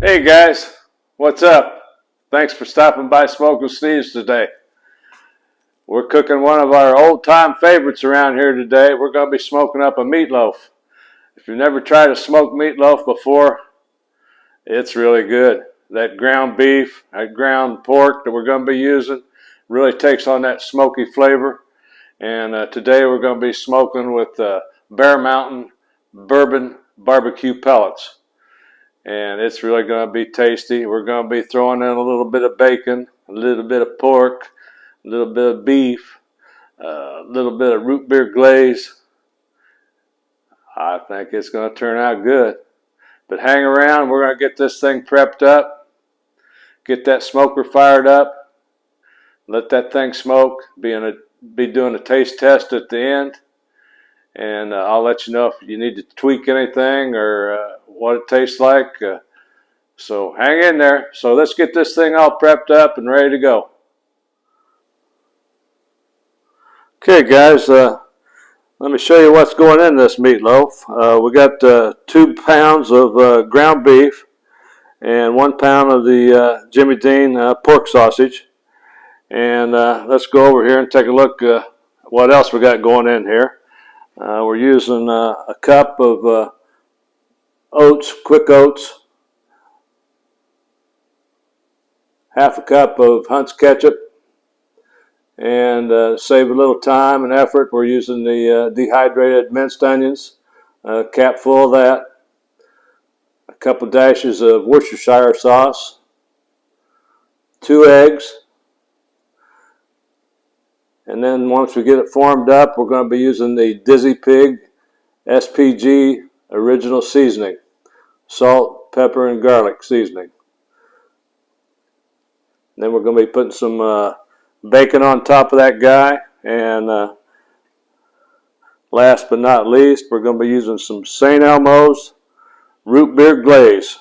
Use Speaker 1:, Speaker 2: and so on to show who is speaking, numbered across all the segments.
Speaker 1: Hey guys, what's up? Thanks for stopping by SmokinSteve's today. We're cooking one of our old-time favorites around here today. We're going to be smoking up a meatloaf. If you've never tried to smoke meatloaf before, it's really good. That ground beef, that ground pork that we're going to be using really takes on that smoky flavor. And today we're going to be smoking with Bear Mountain bourbon barbecue pellets. And it's really going to be tasty. We're going to be throwing in a little bit of bacon, a little bit of pork, a little bit of beef, a little bit of root beer glaze. I think it's going to turn out good. But hang around. We're going to get this thing prepped up, get that smoker fired up, let that thing smoke, be doing a taste test at the end. And I'll let you know if you need to tweak anything or what it tastes like. So hang in there. So let's get this thing all prepped up and ready to go. Okay guys, let me show you what's going in this meatloaf. We got 2 pounds of ground beef and 1 pound of the Jimmy Dean pork sausage. And let's go over here and take a look what else we got going in here. We're using a cup of oats, quick oats, half a cup of Hunt's ketchup, and save a little time and effort, we're using the dehydrated minced onions, a cap full of that, a couple dashes of Worcestershire sauce, 2 eggs. And then once we get it formed up, we're going to be using the Dizzy Pig SPG original seasoning. Salt, pepper, and garlic seasoning. And then we're going to be putting some bacon on top of that guy. And last but not least, we're going to be using some St. Elmo's root beer glaze.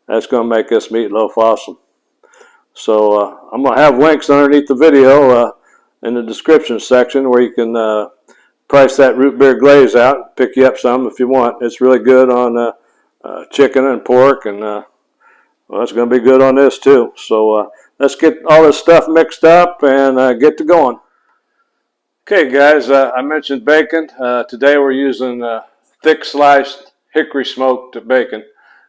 Speaker 1: That's going to make this meatloaf awesome. So I'm going to have links underneath the video in the description section where you can price that root beer glaze out. Pick you up some if you want. It's really good on chicken and pork, and well, it's going to be good on this too. So let's get all this stuff mixed up and get to going. Okay guys, I mentioned bacon. Today we're using thick sliced hickory smoked bacon.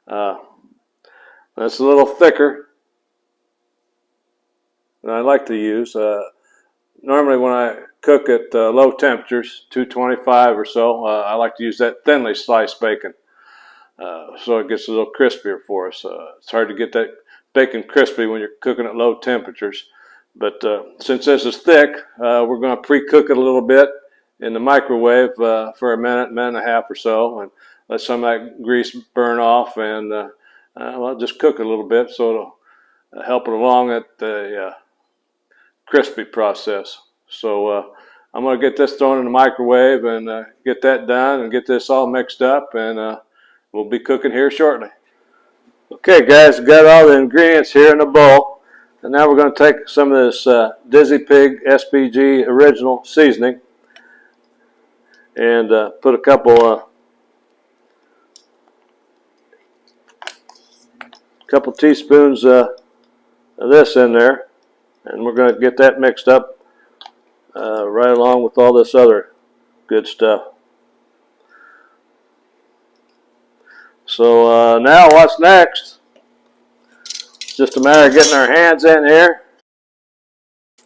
Speaker 1: That's a little thicker than I like to use. Normally when I cook at low temperatures, 225 or so, I like to use that thinly sliced bacon. So it gets a little crispier for us. It's hard to get that bacon crispy when you're cooking at low temperatures. But since this is thick, we're going to pre-cook it a little bit in the microwave for a minute and a half or so, and let some of that grease burn off, and well, just cook it a little bit so it'll help it along at the crispy process. So I'm going to get this thrown in the microwave and get that done and get this all mixed up, and we'll be cooking here shortly. Okay guys, got all the ingredients here in the bowl, and now we're going to take some of this Dizzy Pig SPG original seasoning and put a couple teaspoons of this in there, and we're going to get that mixed up right along with all this other good stuff. So now what's next? It's just a matter of getting our hands in here.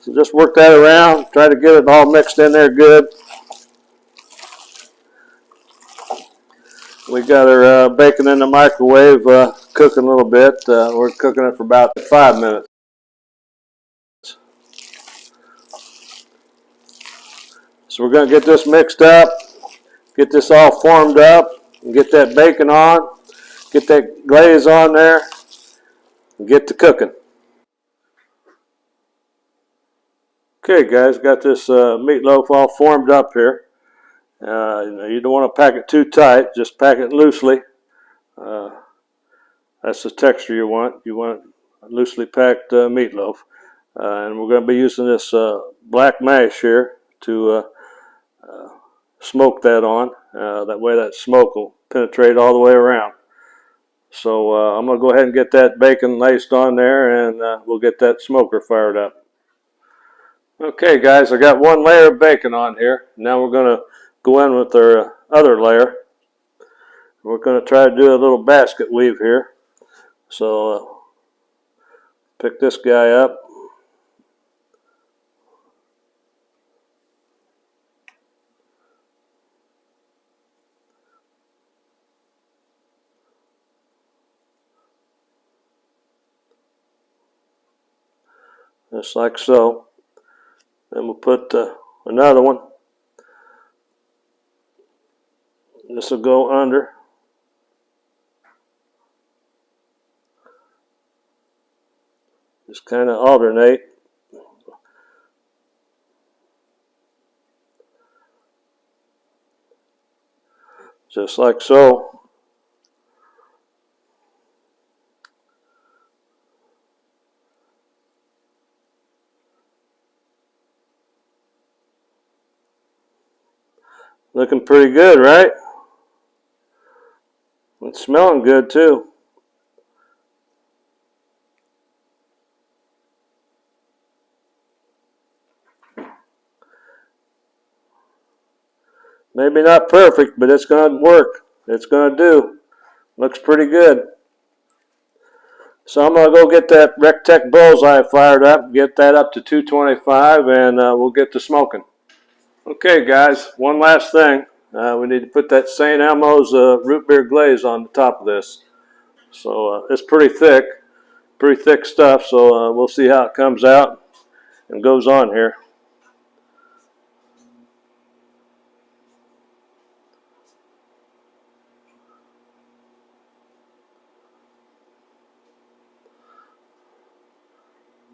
Speaker 1: So just work that around, try to get it all mixed in there good. We got our bacon in the microwave cooking a little bit. We're cooking it for about 5 minutes. So we're going to get this mixed up, get this all formed up, and get that bacon on, get that glaze on there, and get to cooking. Okay guys, got this meatloaf all formed up here. You don't want to pack it too tight, just pack it loosely. That's the texture you want. You want loosely packed meatloaf. And we're going to be using this black mash here to smoke that on. That way that smoke will penetrate all the way around. So I'm going to go ahead and get that bacon laced on there, and we'll get that smoker fired up. Okay guys, I got one layer of bacon on here. Now we're going to go in with our other layer. We're going to try to do a little basket weave here. So pick this guy up. Just like so. Then we'll put another one. This will go under. Just kind of alternate. Just like so. Looking pretty good, right? It's smelling good too. Maybe not perfect, but it's going to work. It's going to do. Looks pretty good. So I'm going to go get that RecTeq BullsEye fired up, get that up to 225, and we'll get to smoking. Okay guys, one last thing. We need to put that St. Elmo's root beer glaze on the top of this. So it's pretty thick stuff, so we'll see how it comes out and goes on here.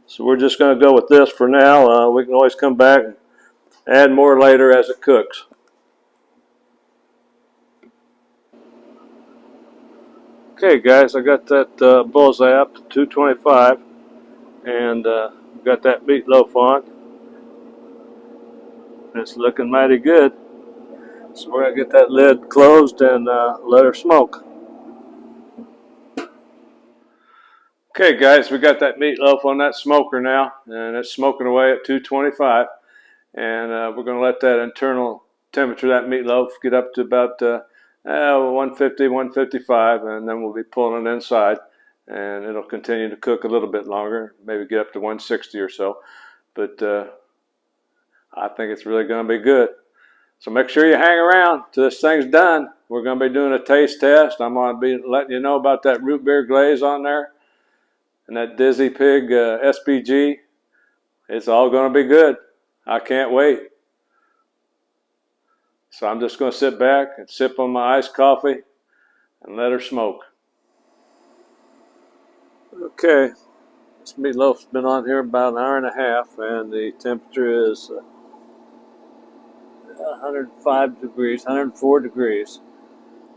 Speaker 1: So we're just going to go with this for now. We can always come back and add more later as it cooks. Okay guys, I got that bullseye up to 225, and got that meatloaf on. It's looking mighty good. So we're going to get that lid closed and let her smoke. Okay guys, we got that meatloaf on that smoker now, and it's smoking away at 225. And we're going to let that internal temperature of that meatloaf get up to about 150, 155, and then we'll be pulling it inside, and it'll continue to cook a little bit longer, maybe get up to 160 or so. But I think it's really going to be good. So make sure you hang around till this thing's done. We're going to be doing a taste test. I'm going to be letting you know about that root beer glaze on there and that Dizzy Pig SPG. It's all going to be good. I can't wait. So I'm just going to sit back and sip on my iced coffee and let her smoke. Okay, this meatloaf's been on here about an hour and a half, and the temperature is 105 degrees, 104 degrees.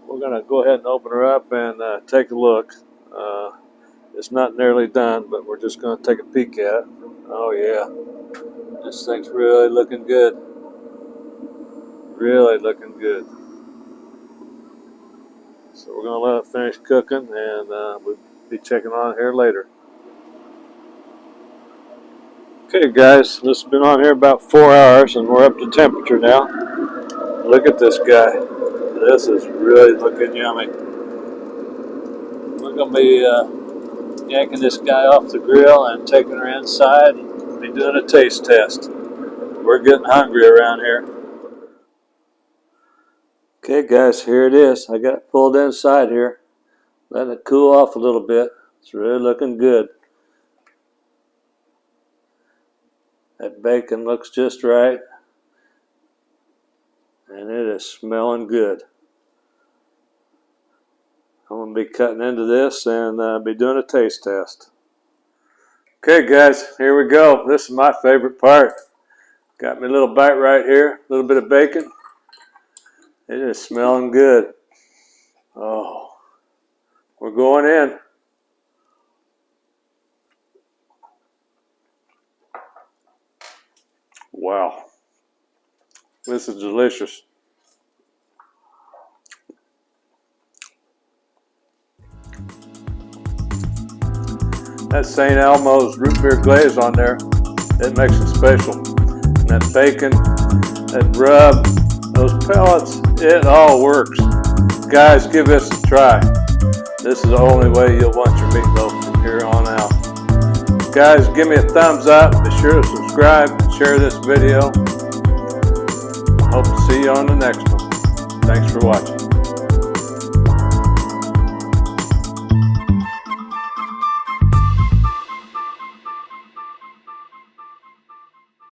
Speaker 1: We're going to go ahead and open her up and take a look. It's not nearly done, but we're just going to take a peek at it. Oh yeah, this thing's really looking good. Really looking good. So we're going to let it finish cooking, and we'll be checking on it here later. Okay guys, this has been on here about 4 hours, and we're up to temperature now. Look at this guy. This is really looking yummy. We're going to be yanking this guy off the grill and taking her inside and be doing a taste test. We're getting hungry around here. Okay guys, here it is. I got it pulled inside here. Letting it cool off a little bit. It's really looking good. That bacon looks just right. and it is smelling good. I'm going to be cutting into this and be doing a taste test. Okay guys, here we go. This is my favorite part. Got me a little bite right here, a little bit of bacon. It is smelling good. Oh, we're going in. Wow, this is delicious. That St. Elmo's root beer glaze on there, it makes it special. And that bacon, that rub, those pellets, it all works. Guys, give this a try. This is the only way you'll want your meatloaf from here on out. Guys, give me a thumbs up. Be sure to subscribe and share this video. Hope to see you on the next one. Thanks for watching.